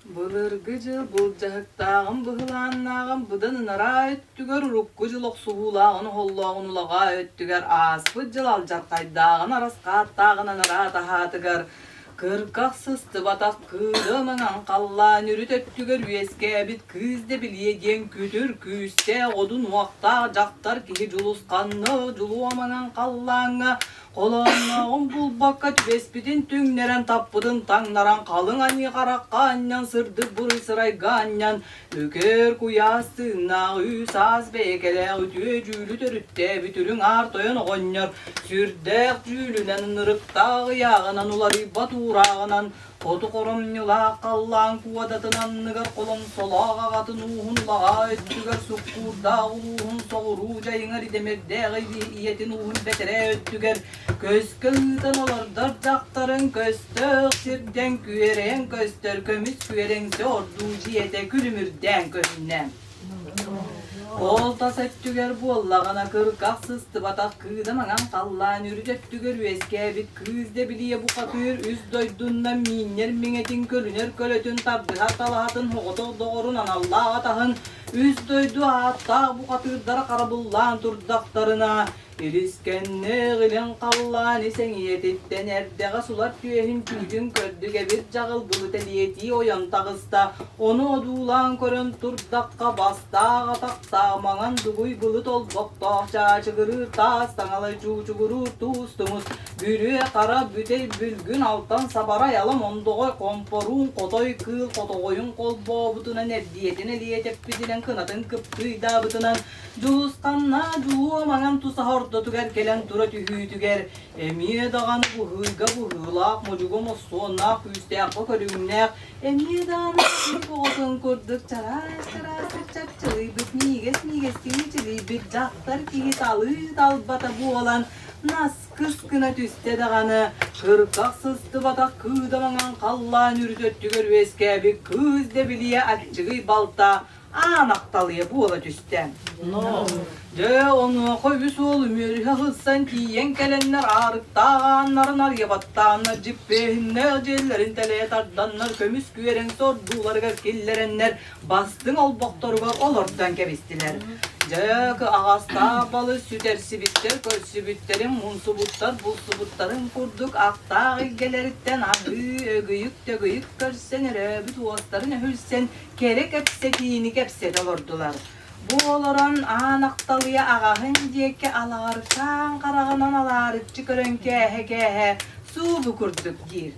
Былыргıcı bulcahıktağın bıhılanağın bıdınınara öttüger urukkuculuk suğulağın hollağın ulağa öttüger aspıcıl alcarkaydağın araskaattağın anara tahatıgar kırkak sısты batak kıdımınan kallan ürüt öttüger üyeske bit kızde biliyegen kütür küste odun uakta jaktar kihi juluskanlı juluamanan kallanı Kolağına on bulbakka tübespidin tüngneren tappıdın tangnaran kalın ani karakka anyan sırdı buri sırayga anyan öker kuyastığına üsaz bekele ütüye cülü törütte bütülün artoyun oğonyor sürdek cülünen ırıkta yağınan ulari baturağınan Kotu korum yula kallan kuvadatınan nıgar kolum solağa katın uğun lağa öttüger sukkurda uluğun soğuru cayıngari demirde iyetin uğun betere öttüger Göz kıldan olur dörcaktarın köstök sirden küyeren köstör kömüs küyeren sordu ciyete külümürden köhünnen Olta settüger bollağına kırkak sısты batak kıdamagan kallan ürütöttüger üeske bit kızde biliye bu katır üz doydundan minyer minetin kölüner kölötün tardıha talahatın hoğoto doğrunan Allah atahın üz doydu hatta bu katırdara karabullan turdaktarına İliskenne gılen kallan isen yetitten erdeğe sular tüyehin tüydün kördüge bir cağıl bılı teliyeti oyan tağısta onu odulan körün turdakka basta katakta manan duguy bılı tol bokta çağçıgırır tas tangalı çuçugurur tustumuz bürüye kara bütey bülgün altan sabara yalam ondoğu komporun kotoy kıl kotoğuyun kol boğutunan erdiyetine liyetep bizilen kınatın kıpkıyda bıtınan Cuskanna cuğu manan tusa horda tüger kelen tura tühü tüger Emiye dağanı bu hıyga bu hılak mocugu mossonnak üsteyak o körümnek Emiye dağanı bu boğutun kurduk çaras çapçılıy bit miges tüyçılıy bit jaktar ki talı talbata bu olan Nas kıskına tüste dağanı kırkak sısты batak kıdamanan kallan ürütöttüger veske bir kız de biliye açıgıy balta Anaktalıya bu ola tüsten. No. De onu koy sol mür hızsan kiyen gelenler arıktağanlar nar yabattağanlar cippehinler cellerin tele tardanlar kömüs küyeren sordular gakillerenler bastın ol boktoruga olordan kebistiler. Cak ağasta balı süter sibitler köl sibitlerin munsu butlar bul subutların kurduk akta ilgeleritten ahı ögüyük de gıyık körsenere büt uasların hülsen kerek epsetini kepset olurdular. Bu oloran anaktalıya ağahın diyeke alarkan karağınan alarıkçı körön kehe su bukurduk gir.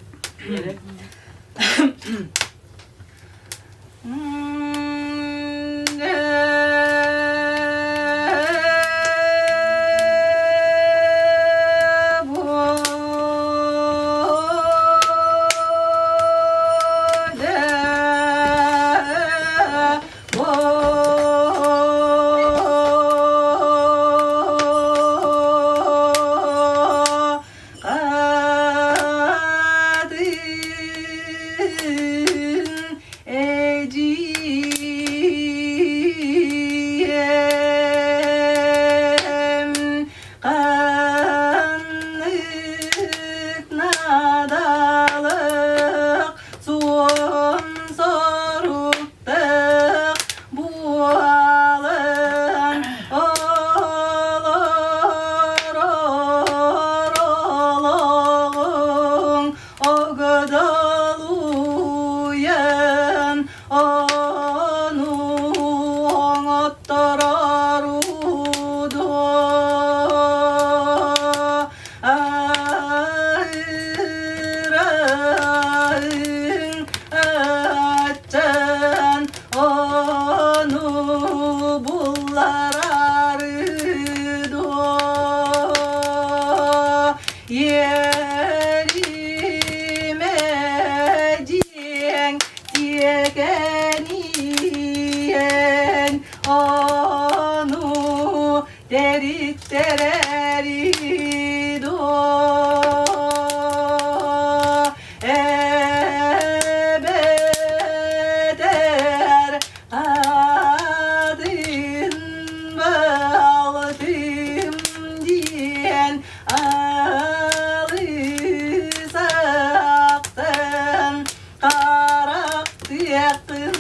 yakınların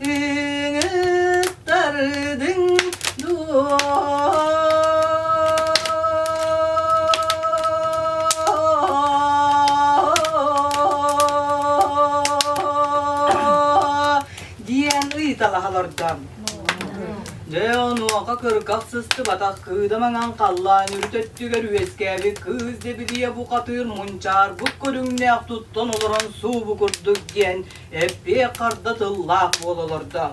ünüttardın diyen ıйталаһалардан Leonuaqa kırkaksıztı batak kıdamanan kallan ürtettüger üeskəbi kız debiliye bu katır munçar bu körünnek tuttan olaran su bu kurduk diyen eppe karda tıllak olalardan.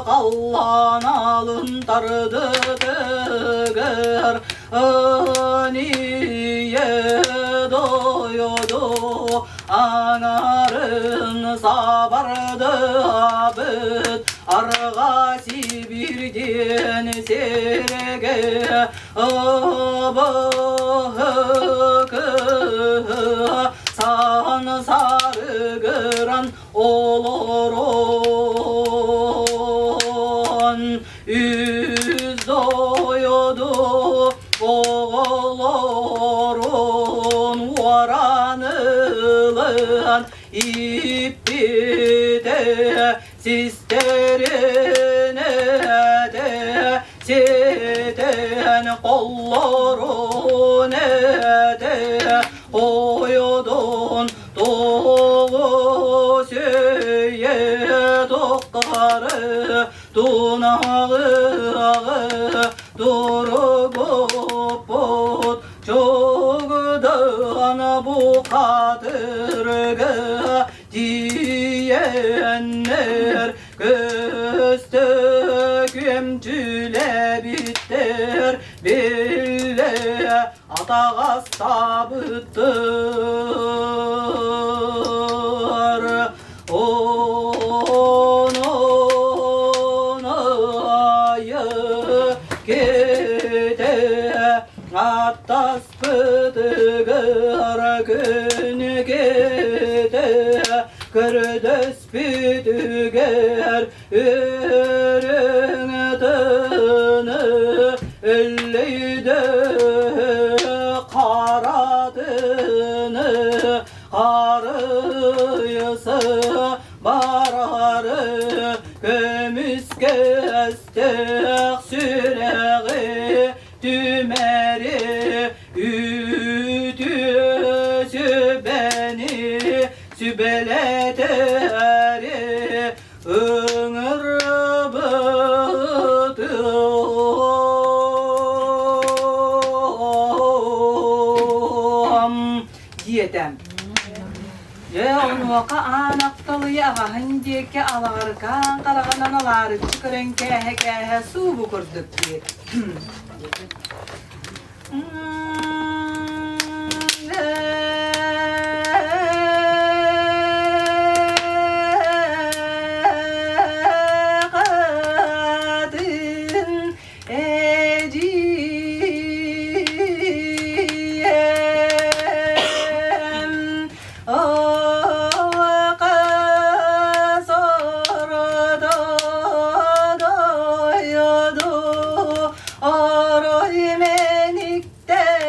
Kallan alın tardı tıgır niye doyudu anarın sabardı abıt argası birden serge abıhı san sargıran olur yüz doyudu oğulların varanılın ipi de sisterine de seten kollarına de koyudun doğu söye dokkarı Dunağı durup bot çoğdan bu kadırgı diyenler göstüküm cüle bitter bille atağa sabıttır Attas pıdıgır gün gede Kırdıs püdüger ürün tını Ölleyde karadını Karıyısı bararı Kömüs kestek süreği Tümeri ütüsü beni sübeleteri ıngır bıdım diyedem. Leonuaqa anaqtalı yağahın diyeke alarkan qarağanan aları çıkırın kehe su bu kurduk diye. Kadın ediyem kasorda doydu Oroy menikte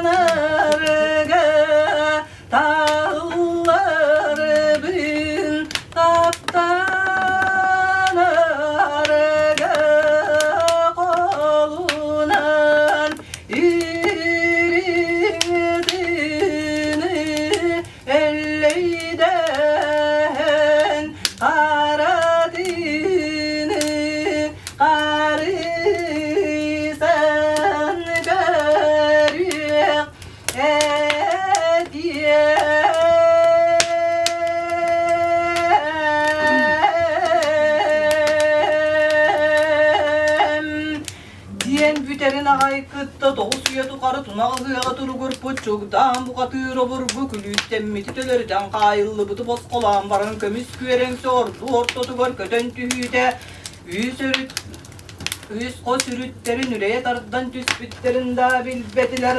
arga tağlar bin taptan arga kolunan iridini elleyden kara dini karisen görüyor diyen büterin aykıtta doğusuya tukarı tunağı hıyağı turu gürpü çoktan bu katır obur bu külüsten mititeler can kayıllı bıtı boz kolan varın kömüs küveren sordu ortotu var köten tühüde yüz ko sürütlerin üreye tardan tüspütlerin da bilbetiler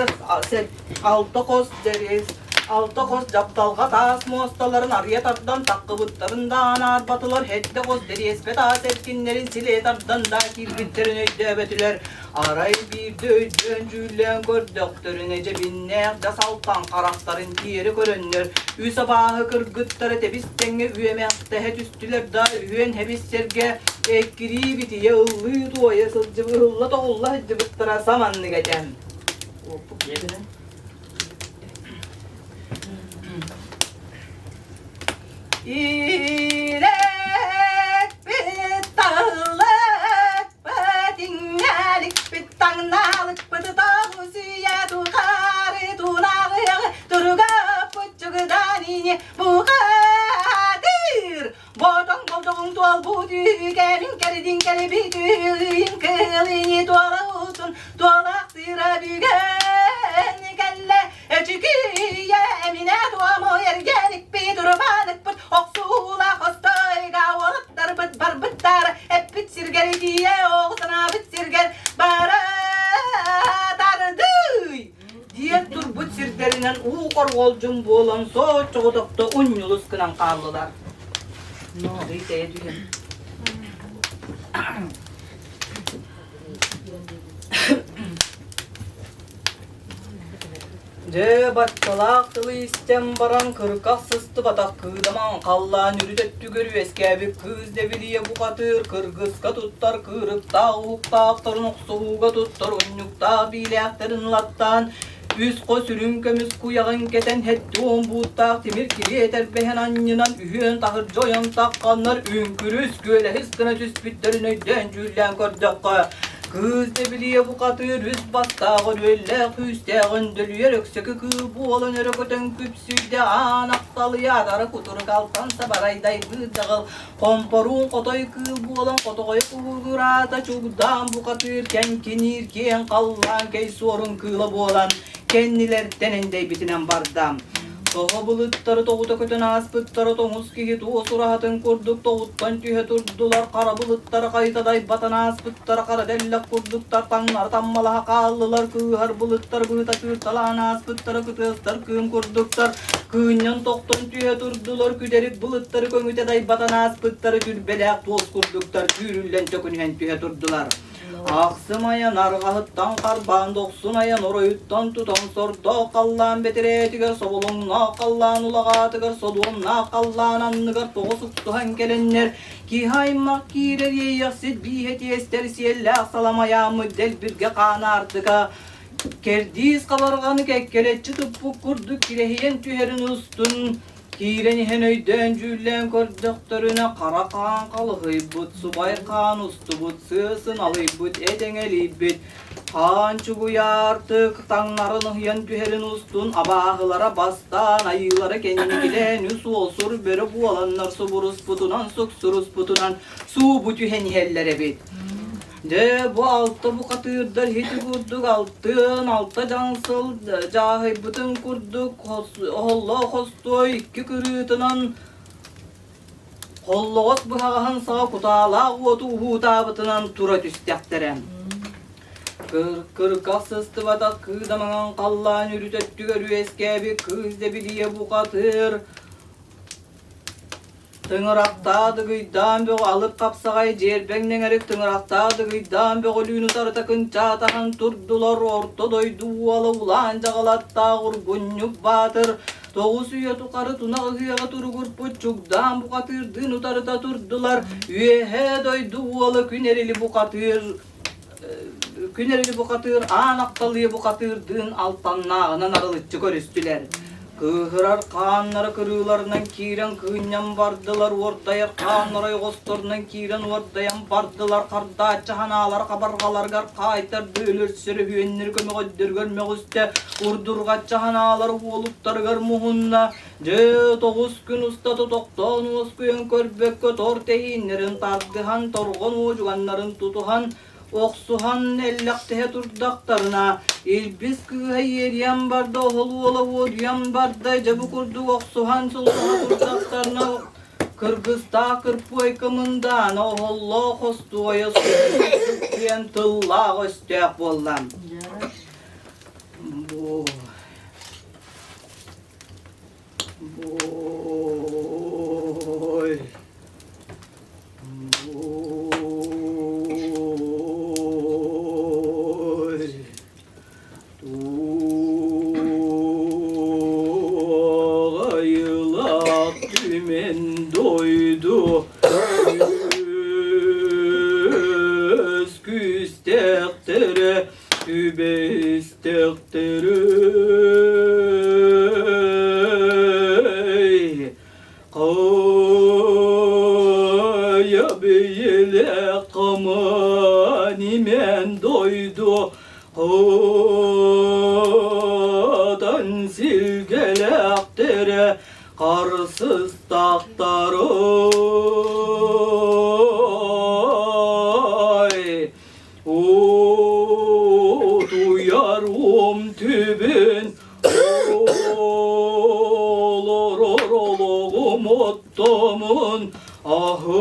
altta kos deriz altta kos captalga tas mostaların arıya tardan takkı bıtlarında anar batılar hette kos deri espet as etkinlerin sile tardan da kirbitlerin öydebetiler aray bir döncülen gördüktörün ecebinne de saltan karakterin diğeri görünür ü sabahı kırgıtları tebistenge üyemekte het üstüler da üyen hebis serge ekiri bitiye ıllı duaya sılcı ılla da Allah cıbıttıra samanlı geçen opuk yedine İrek bit dağlık dingelik bit tangnalık bit dağusuya tukari tunağıya durga puçukdanini bu kadir botan botan tual bu düğenin keridin keli bitüğün kılini tuala utun tuala sıra düğen kelle eçikiye emine tuamo yergenik bir durmadık bıt oksula kostoy gavalıtlar bıt bar bıttar hep bit sirgeri diye oğuzuna bit sirger bara dardıy diye tur bıt sirgerinden uğur golcum boğulan so çoğudukta unyulus kınan kallılar ne oluyor diye düğün de battalak tılı istem baran kırkak sıstı batak kıdaman kallan yürütettü görü eski kız deviliye bu katır kırgızka tuttar kırıp tağuk aktarın oksuğuga tuttar onyukta bileklerin lattan üst ko sürünkömüz kuyağın keten hetti on buğtak timir kiri eter behen anyınan ühün tahır joyan takkanlar ünkürüz göle hıskına tüspütlerin öden cüllen kırdakka kız deviliye bu katır üst bastağı öyle küsteğin dölüyer ökseki kıl bu olan örököten küpsüde anaktalı yadara kutur kalkansa barayday gıdağıl komporun kotoy kıl bu olan kotoy kıvrata çubdan bu katır ken kenirken kallan key sorun kıla bu olan kendiler denendey bitinen bardam Tohu bulutları toğuta kötün aspıtları toğuz ki tuğu surahatın kurduk toğuttan tühe turdular kara bulutları kaytaday batan aspıtları kara dellak kurduktar tanlar tammalaha kallılar kığar bulutlar bıta kırtalan aspıtları kıtıstar kığım kurduktar kığınyan toğuttan tühe turdular küderik bulutları köngüteday batan aspıtları gürbelek toğuz kurduktar kürüllen tökünhen tühe turdular Aksımaya nargahıttan karban doksunaya noroyuttan tutan sordo kallan betiretiger soğulunna kallan ulağatıger soduğunna kallan anlıgar toğusuktuhan gelenler ki haymak girer yeyasit biheti ester siyelle salamaya müddel birge kanardıga kerdiz kabarganı kekkeletçi tıppuk kurduk kirehiyen tüherin ustun Kireni henöyden cüllen gördüktörüne kara kan kalıhıybıt subay kan ustubut sığsın alıybıt edengeliybbit kan çubuya artık tanlarını hıyan tüherin ustun abahılara bastan ayılara kendini gilen su olsur beri bu alanlar su burus putunan suksurus putunan su bu tühen hellere bit de bu altta bu katırdır hiti kurduk altın altta cansıl cahil bütün kurduk holla hostoy iki kırıtınan holla hos bu hağın sağ kutala otu hutabıtınan tura tüstekterem kırkak sıstı batak kıdaman kallan yürütettü görü eski bir kız de biliye bu katır Tıngıraktadı gıydan böğü alıp kapsagay jerbeğnen erek tıngıraktadı gıydan böğü lüğünü tarıta kınca tahan turdular orta doydu alı ulan cağalatta gurgunyuk batır. Toğu suya tukarı tunağı hıyağı turgur puçukdan bu katırdın utarıta turdular. Üyehe doydu alı künerili bu katır. Künerili bu katır, anaktalıya bu katırdın altanlağına narılıççı körüstüler. Kıhırar kanları kırılarından kiren kıhınyan bardılar, ordayar kanları yogostorundan kiren ordayan bardılar, karda çahanalar, kabargalar gar kaytar dölür sürü hüyenleri kömek öddür görmek üstte, urdurga çahanalar oluktar gar muhunna, je 9 gün usta tutoktan oskuyun körbekköt ortehinlerin tardıhan torgon ucuganların tutuhan, Oksuhan ellaktehe turdaktarına İlbis kıhay yeriyem barda Oholu ola vodiyem barda Cebu kurdu oksuhan sulsuha turdaktarına Kırgızda kırpoy kımından Ohollo kostuaya Sütüyen tılla göstek bollam Bu Boy doydu Göz küstektere Übestektere Kaya beyle kamanimen doydu Odan silgelektere Karsız taktaroy O duyarım tübün Olororologum ottomun Ahır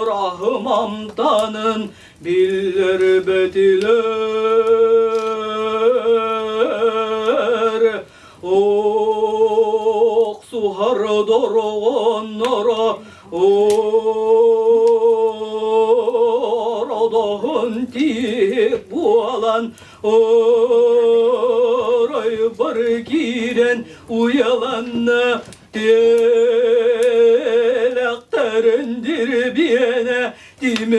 ahım amtanın Biller bediler Suhar dorogonnora Orodahın tip bualan Oray bar giren uyalanna Delaktarındır biyene Dimerin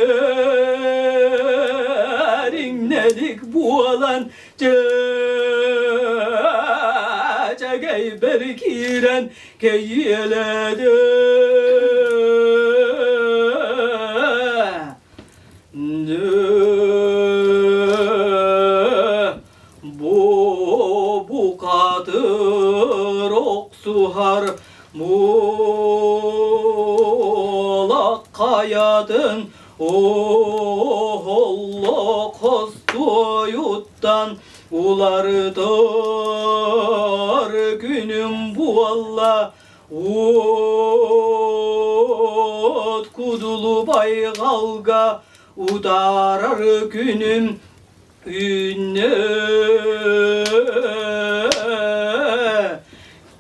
nedik bualan Geyber kiren keyyelede Bu katır oksuhar Muğlak kayadın Ohollo kostuyuttan Ulardır günüm bu Allah Ut kudulu baygalga Udarar günüm ünne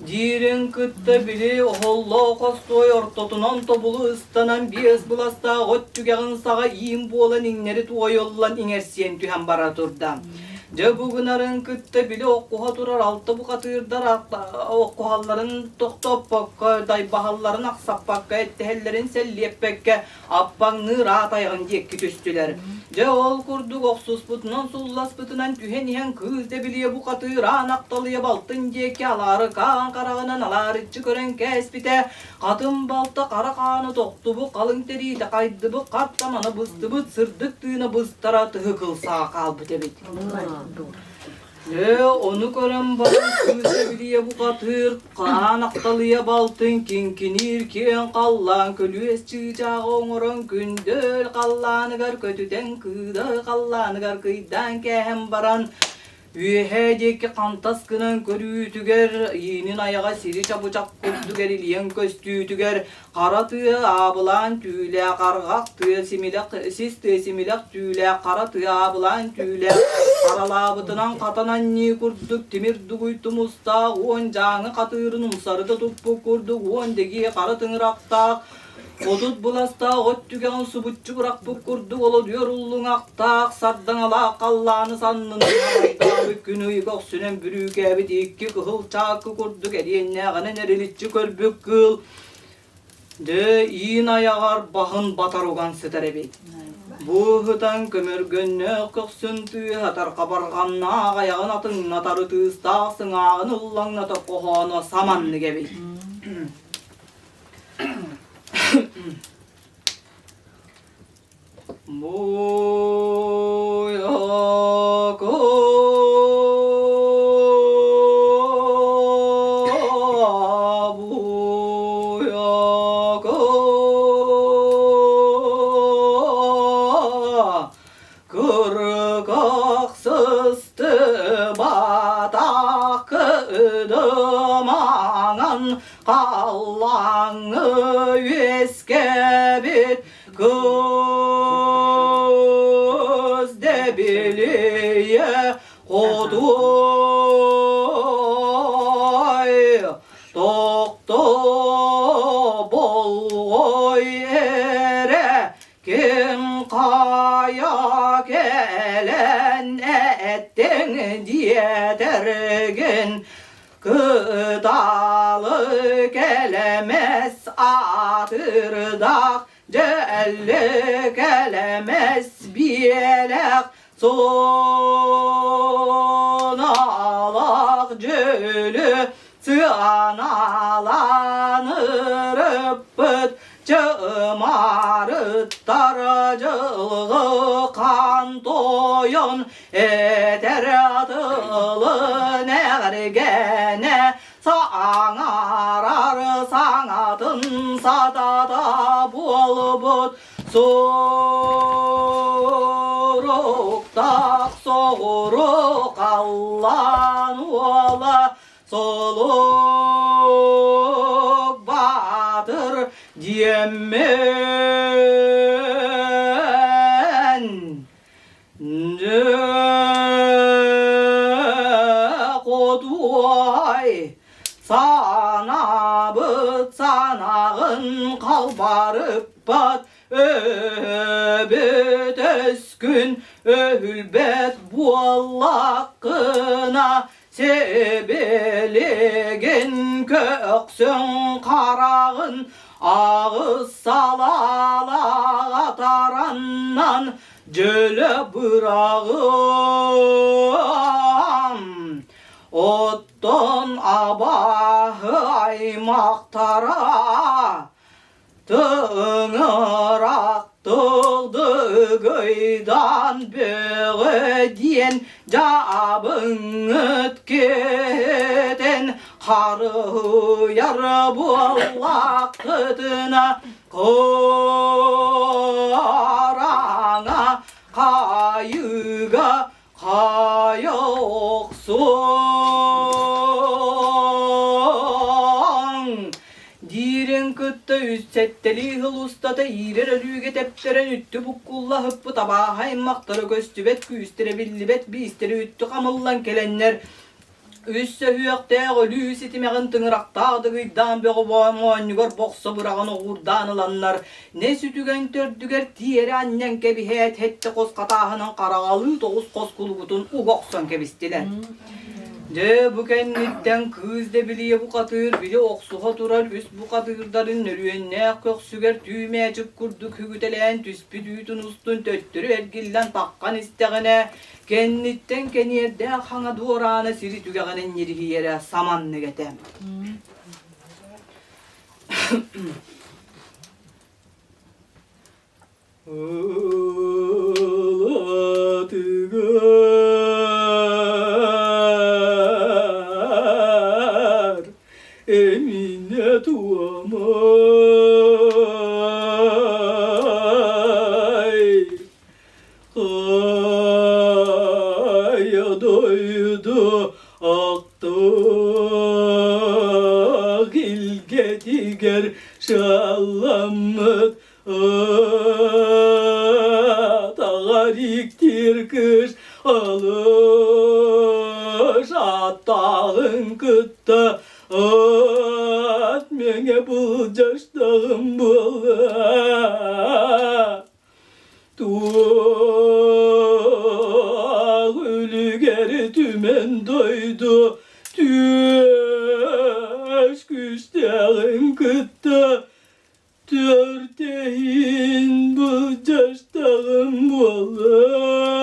Dirin kıtta bili ohollo kostoy ortotunan tobulu ıstanan bies bulasta Ot tügağın sağa iyim bu olan inleri tuğa yollan inersiyen tühen baraturdan Je bugünarın kıtta bile okuha durar altı bu katırdar okuhalların toktop bakka day bahalların aksak bakka ettehellerin selliyep bekke appang rahat ayağın diyekki tüstüler. Je ol kurduk oksus butunan sullas butunan tühen ihan kız de biliye bu katır anaktalıya baltın diyekki aları kan karağınan aları çıkıran kespite katın balta kara kanı toktu bu kalın teri de kaydı bu katlamanı bızdı bu sırdıktığına bıztara tıhı kılsa kalbı tebit. Onu gören balın kızı biliye bu katır Kanaktalıya baltın kinkinirken kallan Kölües çıcağı oğuran gündöl Kallanı gar kötüden kıda Kallanı gar kıydan kehem baran Ühedeki kantaskının körütüger, iyinin ayağa siri çabucak kurduger, iliyen köstütüger, karatı abılan tüyle, kargaktı similak, sistı similak tüyle, karatı abılan tüyle, karalabıtınan katanan ni kurduk, timir duguytum usta, oncanı katırın sarıda tuppu kurduk, ondegi karatın raktak, Otut bulasta ot tüken subutçu bırak bu kurdu olu diyor ullun aktak sardan ala kallanı sannın da bükünü yıkok sünen bürük ebit iki kıhıl çakı kurdu geriyenle gane nerelitçi körbük kıl de iyin ayağar bahın batar ogan seterebi bu hıtan kömür gönne köksün tüy hatar kabarganna ayağın atın natarı tığıstaksın ağın ullan natar kohana samanlı gibi Kırgaksızdı batak kıdımanın kallanı yüzgebit gözde biliye koduy dokto bolgoy ere kim kaya gelen ettin diye dergin Kıdalı gelemez atırdak Celle gelemez biyelek sonalak cölü Sığanalanır öppüt Cımarıt daracılığı kan doyun Eder adılı nergene Sağarar sağadın sadada bulbut Soruk tak soğuruk Allah'ın ola Soluk batır diyemen Koduay sana bıt sanağın kalbarıp bat öbüt öskün öhülbet bu Allah'ına sebeligin köksün karağın ağız salala tarannan cöle bırağım Otton abahı aymaktara Tığırak tığdı gıydan böğü diyen Cabın ötkeden Karı yar bu Allah kıdına Korana kayıga kayoksun Diren kıtta üstsetteli hıl ustada irer ölüge tepteren üttü bukkulla hıppı tabağa haymaktarı göstübet küstere billibet bistere üttü kamıllan kelenler Üsse hüyakta ölü sitimeğin tınıraktağdı gıydan beği boğamuan gör boğsa bırağın oğurdan alanlar Ne sütügen tördüger diyeri annen kebi hette kos katağının karağalı doğuz kos kulubutun uğoksan kebistiler De bu kenditten kız de biliye bu katır bile oksuğa durar üst bu katırların nörüyenne köksüger tüymeye çık kurduk hügüteleyen tüspü düğütün ustun töttürü ergillen takkan isteğine Kenditten keniyerde hana doğrağına siri tügeğinin yeri yere samanlı getem. Ağlatıgar Emine duamay Kaya doy doydu aktı ilge diger şallamıt Tağariktir kış alış Attağın kıtta at Mene bu caştağım bula Tuğ ölüger tümen doydu Tüş küştağın kıtta Törteyin bu caştağım bula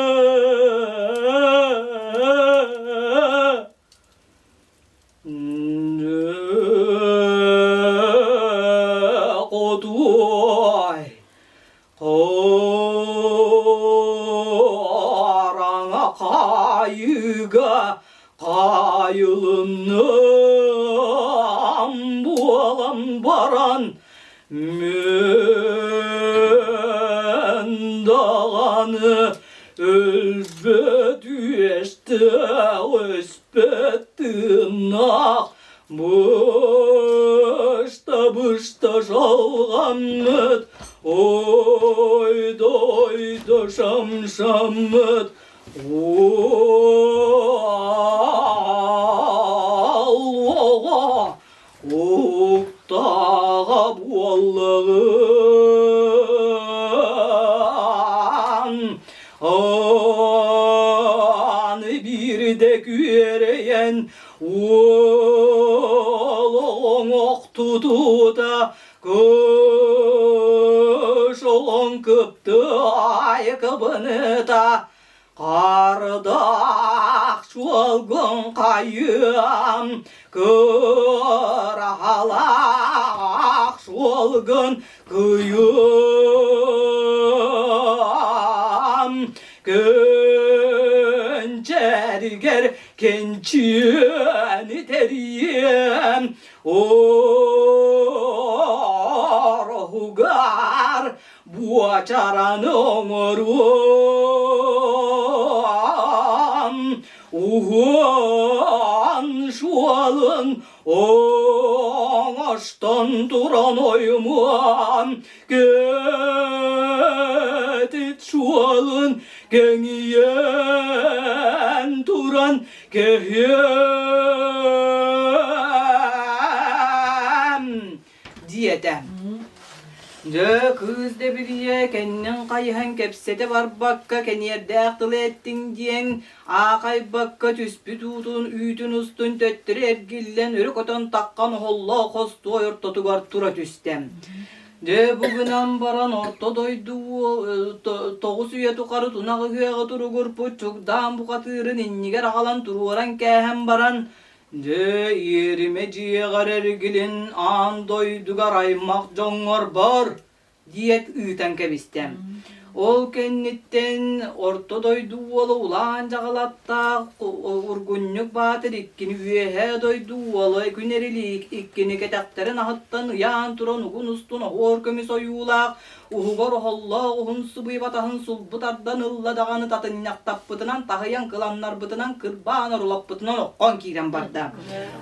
Koduay Karana kayıga Kayılımnım bualam baran Mün dağanı Ölbet üyeşte Öspet tırnak Bışta şalgamıt Oyda şamşamıt Allah Uktağa bu Allah'ın Anı bir de güreyen Oğlum oktudu da Kış olan kıptı ayakkabını da Kardak çualgın kayım Kırahalak çualgın kıyım Göncerger kençini teriyem Orhugar bu açaranın orum Uhan şualın ağaçtan duran oyman Getit şualın geniyen duran kehiyem diyedem. De kız de biliye kendin kayhan kepsete var bakka ken yerde aktılı ettin diyen Akay bakka tüspü tutun üytün ustun töttürü ergillen örük otan takkan holla kostu ortotu gartura tüstem. De bugünen baran orta doydu toğus üye tukarı tunağı hüyağı turu gurpu çokdan bu katırın inniger ağalan turu oran kehem baran De yerime ciğer ergilin an doydu garaymak jongar bar diyet üten kebistem. Ol kennitten orta doydu ola ulan jagalatta urgunnuk batır ikkini üyehe doydu ola günerilik ikkini ketakterin ahattan yan turan ugun ustuna hor kömü soyulak uhugor holla uhun subuy batahın sulbutardan ılla dağını tatın yaktap bıtınan tahayan kılanlar bıtınan kırbanar ulap bıtınan oqqan kiren barda.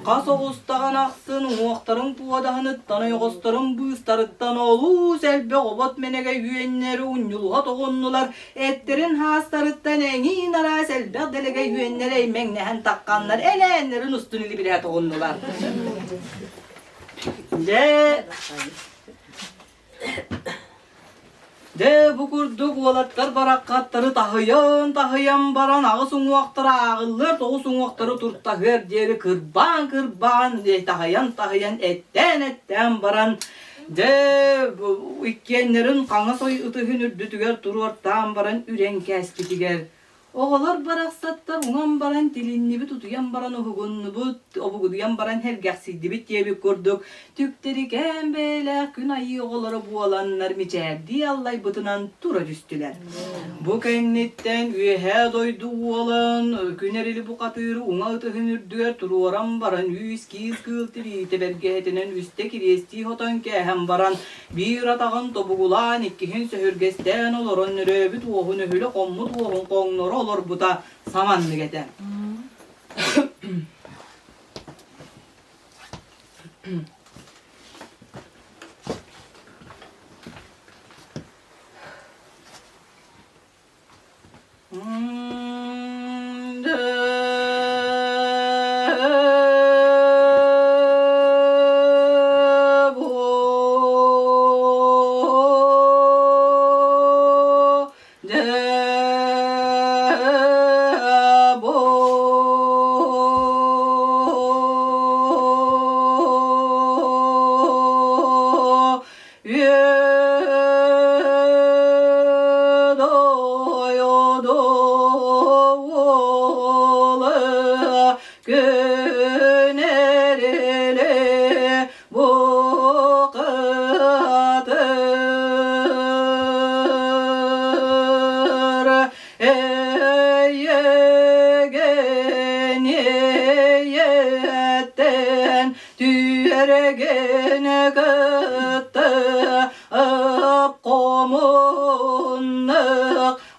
Kas oğustağın aksın uğaktarın puadahını tanay oğustarın bııstarıttan olu selbe obot menege yüenleri unyuluğa toğunlular etterin hastarıttan engin ara selbe delege yüenleri eymen nehen takkanlar elenlerin üstünü bile toğunlular. De bu kurduk olatlar barakatları tahayan baran ağısın uaqtara ağılır toğusun uaqtara turtta hör deri kırban tahayan etten baran de ikkenlerin kanı soy ıtıhın ürdütüger turortan baran üren kespitiger oğalar baraksattar uğan baran dilinni bit utuyan baran ohugunnu bit obuguduyan baran hergahsiydi bit diye kurduk tükteri kembelek gün ayı oğalara bu alanlar miçerdi allay bıtınan tura düştüler. Bu kennitten üyehe doydu olan künerili bu katırı uğa ıtıhın ürdüger turu oran baran yüz kiz kıltiri tebergehetinen üstte kiresti hotan kehem baran bir atağın tobugulan ikkihin söhürgesten oloron nöröbü tuğun öhülü kommut uğun koğnoro olur bu da samanlı geden.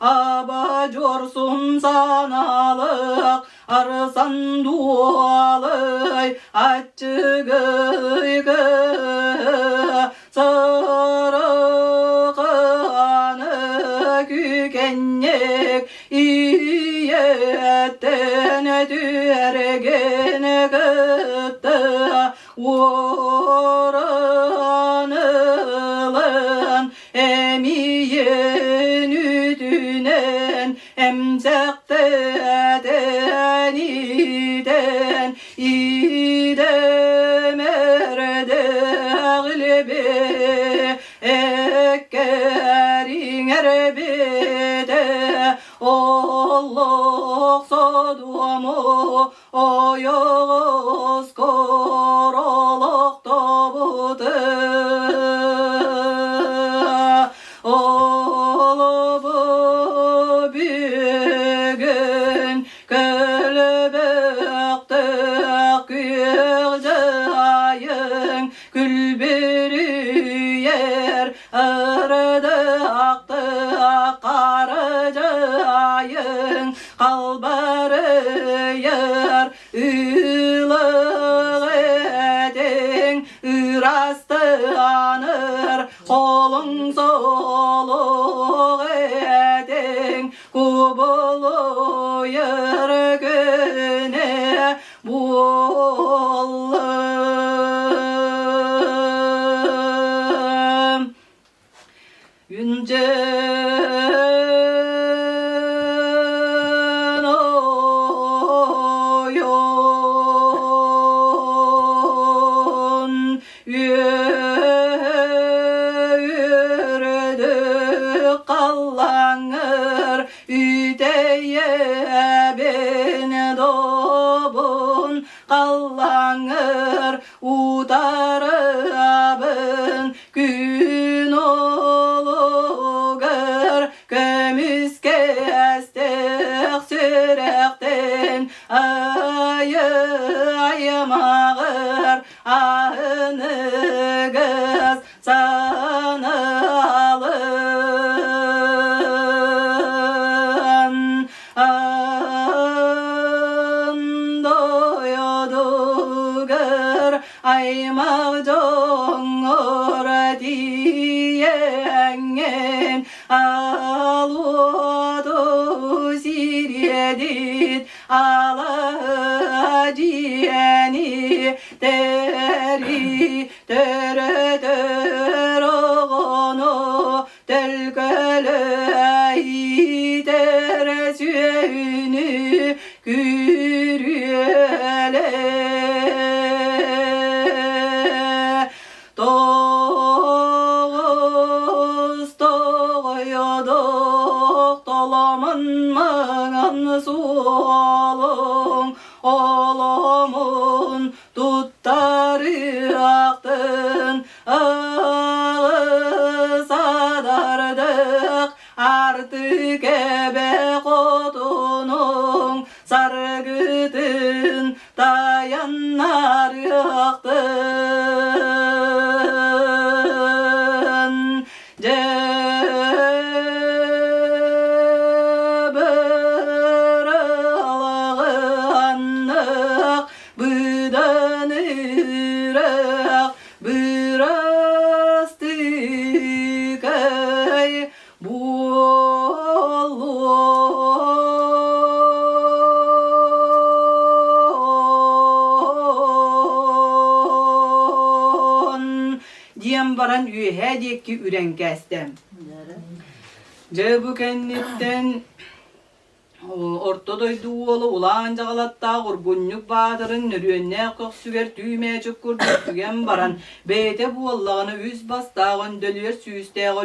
Abajorsun sanalık arsan dualıy açıgıygı sarıqanı kükenyek iyetten tüergen gıttı oranılın emiyen ütünen emsekten iden idemerde gılbe ekkerin erbede Allah sadumu ayağız karalık tabutu Olubu büyüğün kölbekte kuyucayın külbürüyer arada aktı karıcayın kalbarı yer ılıq edin ırastı anır kolun soluk edin kubulu yer güne bullum yüncen oyon yürüdük kallanır üteye ben dobun kallanır utarabın gün olugur kömüz kestik sürekten ayımağır ahınıgız sanalın andoyadıgır aymaq joңor diyengen aludu siredit ala diyeni teri tere ter oğunu telköley ter süyünü kürüyele Toğuz toğuyorduk dolamanman sualın Olomun tuttarı aktın ağız adardık artık ebe kotunun sargıtın dayanlar yaktın cebir alağın tühem baran ühe diyekki üren kestem. Je bu kennitten ortodoy duolu ulan jagalatta gurgunyuk batırın nörüenne kok süger tüymecik kurduk tügen baran bete bu Allah'ını üz bastağın dölüyer süsteğin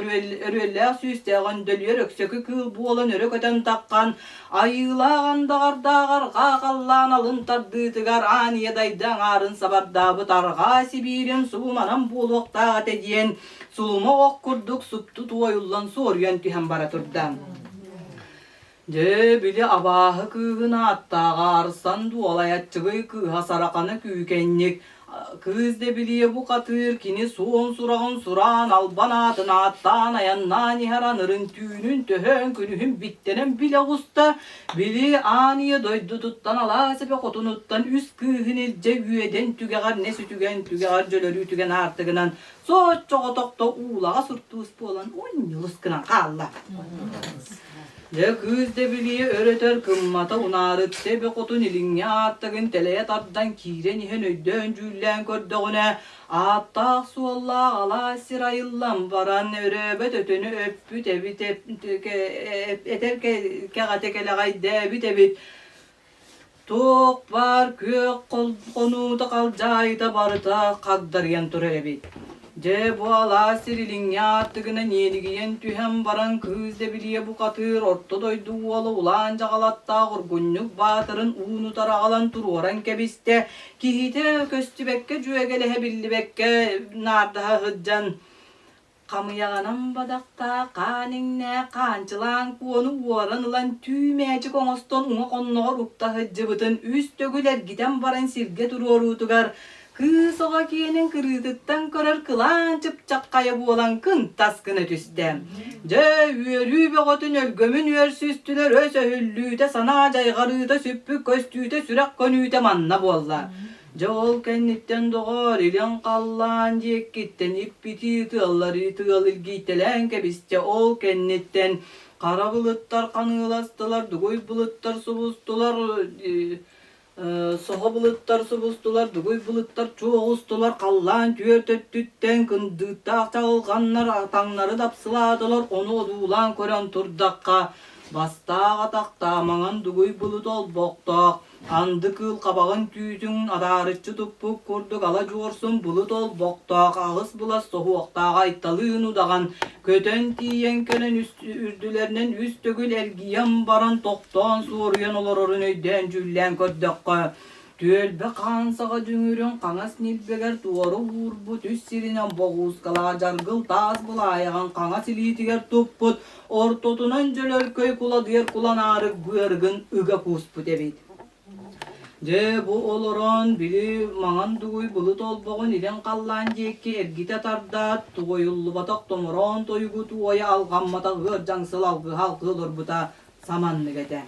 örüller süsteğin dölüyer öksökü kıl bu olan örök öten takkan ayılağın dağar qakallan alın tardı tıgar aniye daydan arın sabarda bu targa sibirin sumanam bulukta tediyen sulma ok kurduk suptu tuayullan soruyan tühem baraturdan. Je bile abahı kığına attağa arsan dualayat çıgıy kıha sarakanı kükennik. Kız de biliye bu katır kini suğun surağın surağın albanatın attan ayannan iharanırın tüynün töhön künühün bittenen bile usta. Bili aniye doydu tuttan ala sepe kotunuttan üst kığın ilce üyeden tügeğar nesi tügeğar jölörü tügen artıgınan. Soç çoğutokta uğlağa sırtı uspu olan 10 yıl ıskınan kalla. Je kız de biliye öğreter kımmata unarıt sebe kotun ilinge attagın teleye tardan kiren ihen öydön cüllen kördöğüne attaq sualla ala sirayıllan baran örebet ötünü öppüt ebit eter kegatekele gayde ebit ebit Tok var kök konuda kalcayda barıta kagdaryan turur ebit. Je bu ala sirilin yattıgına niyeligiyen tühem baran kız de biliye bu katır ortodoy duvalı ulan jagalatta gurgunyuk batırın unu tarağalan turuoran kebiste kihite köstübekke cüegelehe billibekke nardaha hıccan kamıyaganam badakta kaninne kançılan kuonu uoranılan tüymecik oңостон uңa konnoğor ukta hıccıbıtın üst dögüler giden baran sirge turuorutugar kız oğa kiyenin kırıtıttan körör kılan çıpçakkaya buolan kın taskını tüstem. Je üörü beğotun ölgömün üörsüstüler ösöhüllüte sana caygarıda süppü köstüte sürek konüte manna bolla. Je ol kennitten doğar ilen kallan diyek gitten ippiti tığalları tığal ilgitelen kebiste ol kennitten kara bulutlar kanılastılar duguy bulutlar subustular soha bulutlar subustular duguy bulutlar çoğustular kallan tüyer töttütten kındıkta çağılganlar atаңları dapsıladılar onu odulan kören turdakka bastağa takta maŋan duguy bulut ol boktok andı kıl kabağın tüyüzün adarıççı tuppuk kurduk ala juorsun bulut ol boktok ağız bulas sohuoktağa aytalığın udağan köten tiyen kelen ürdülerinin üst tögül ergiyen baran toktan soruyan olar orun öyden jüllen kördökkö tölbe kansaga düngürün kaŋas nilbeger tuoru urbut üst sirinen boğuz kala jargıl taz bulayagan kaŋas ilitiger tupput ortotunan jölörköy kula diyer kulan arık bıargın ıga pusput ebit. Je bu oloron bili maŋan duguy bulut olboğun ilen kallan jekki ergite tarda tugoyullu batak tomoron toygu tuoya algammata gır jangsıl algı halkı olurbuta samanlı geden.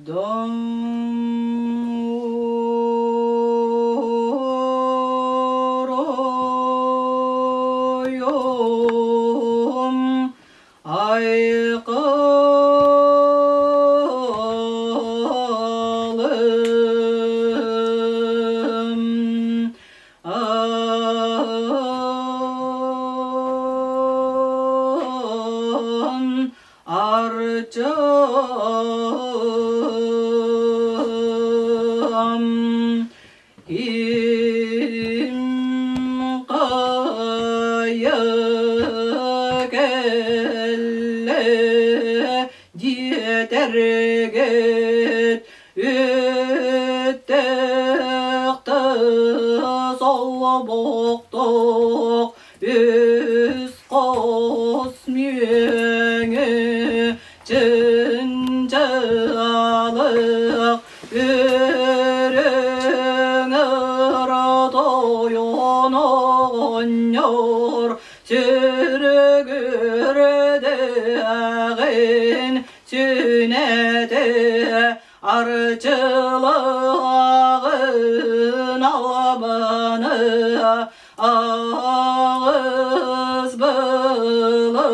Dom royom aykalım arcam kim kaya kelle dieterget üttekte solboktok üs kosmüenge cıncalık ürüngür doyun onyor sürgürdağın sünete arçılığın albanı ağız bılı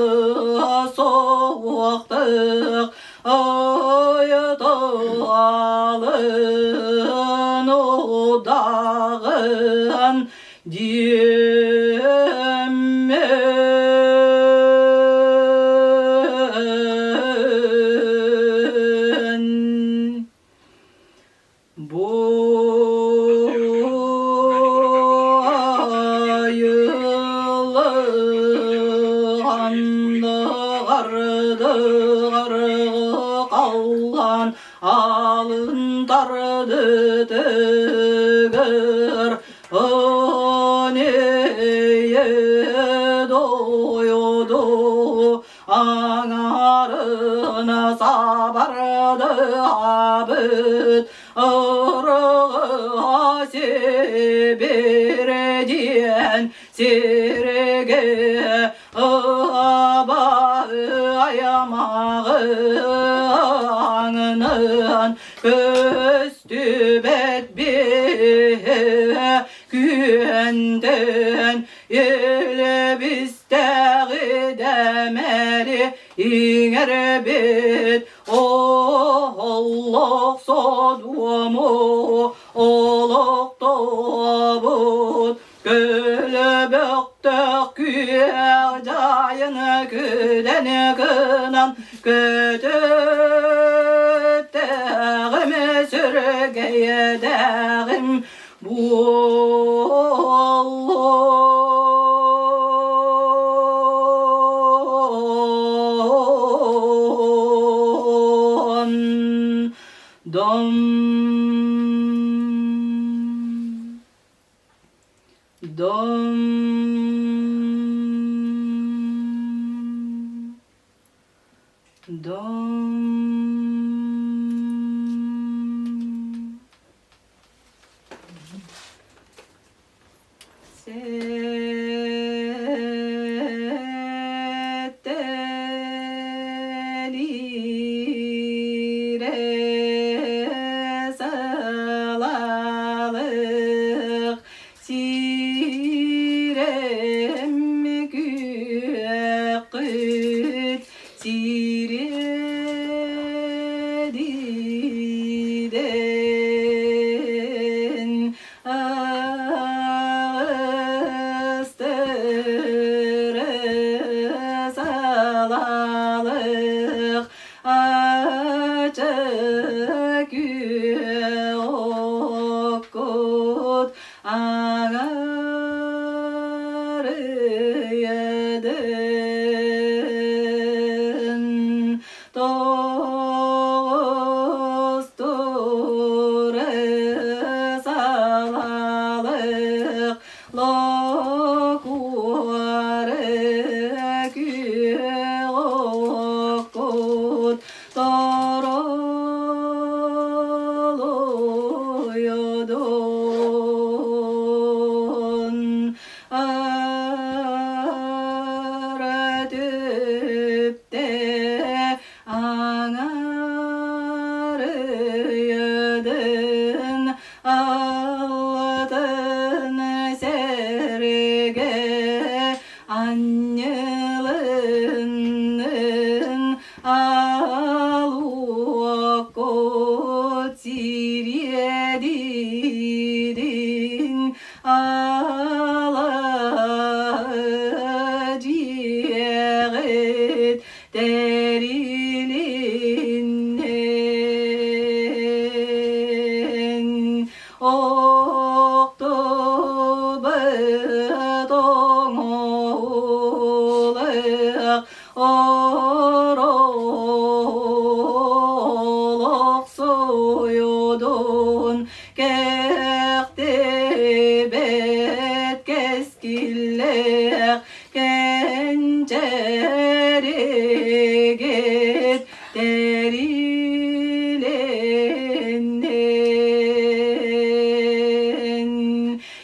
soğuktuk ayda Qardı qalğan alın tardı tügür neye doydu ağarına sabardı abid ırğı sibir diyen sirge aba ayamağının köstübet bir günden ile bisteği demeli inger bit Allah sodumu oluk tabut Gölbektek güyacayın küden kınan Kötüttağım sürgeye dağım bu Allah'ın dom dom dom settelire salalık sirem güyekit sirediden ağıstıra salalık açık güye okut ağarıyedin dosture salalık lokure güye okut Daralıyordun aradüp de ağarıyordun aldın serge annelinin alukot siryedidin alaciyet derilinden Oktobet oğulak oroluk suyudun kektibet keskillek kençerigit derilenden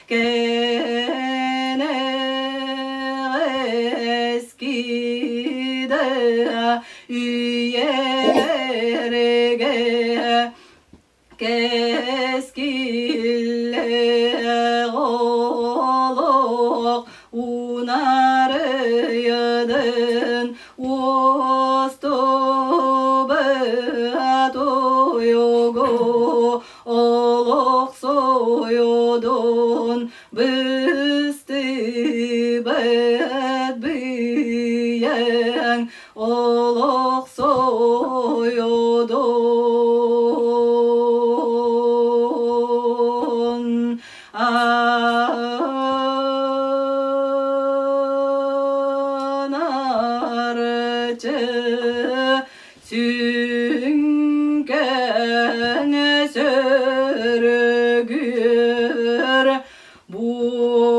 kene eskide üyelerge keskille oluk unarıyordun ostobatoyogu oluk soyudun büstibet büyen oluk soyudun ana sünkene sörgür bullon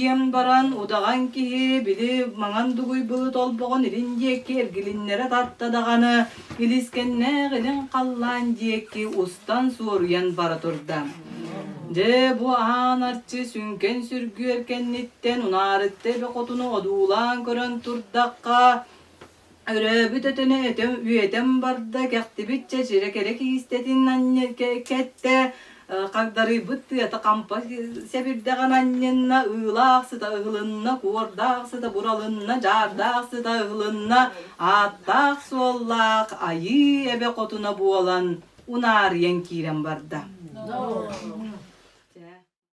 diyem baran udağan ki bili maŋan duguy bulut olboğun ilin diyekki ergilinlere tattadağanı iliskenne gilin kallan diyekki ustan suruyan bara turda. De bu anarçı sünken sürgü erkennitten unarıtte be kotunu odulan körön turdakka öröbüt ötene üyetem barda kektibitçe çirekerek istetin anne kette Kagdarı bıttı yata kampa sebirdeğen annenna ığlaqsıda ığlınna kuordaqsıda buralınna jardaqsıda ığlınna attaq sollaq ayı ebe kotuna bu olan unar yen kiren barda.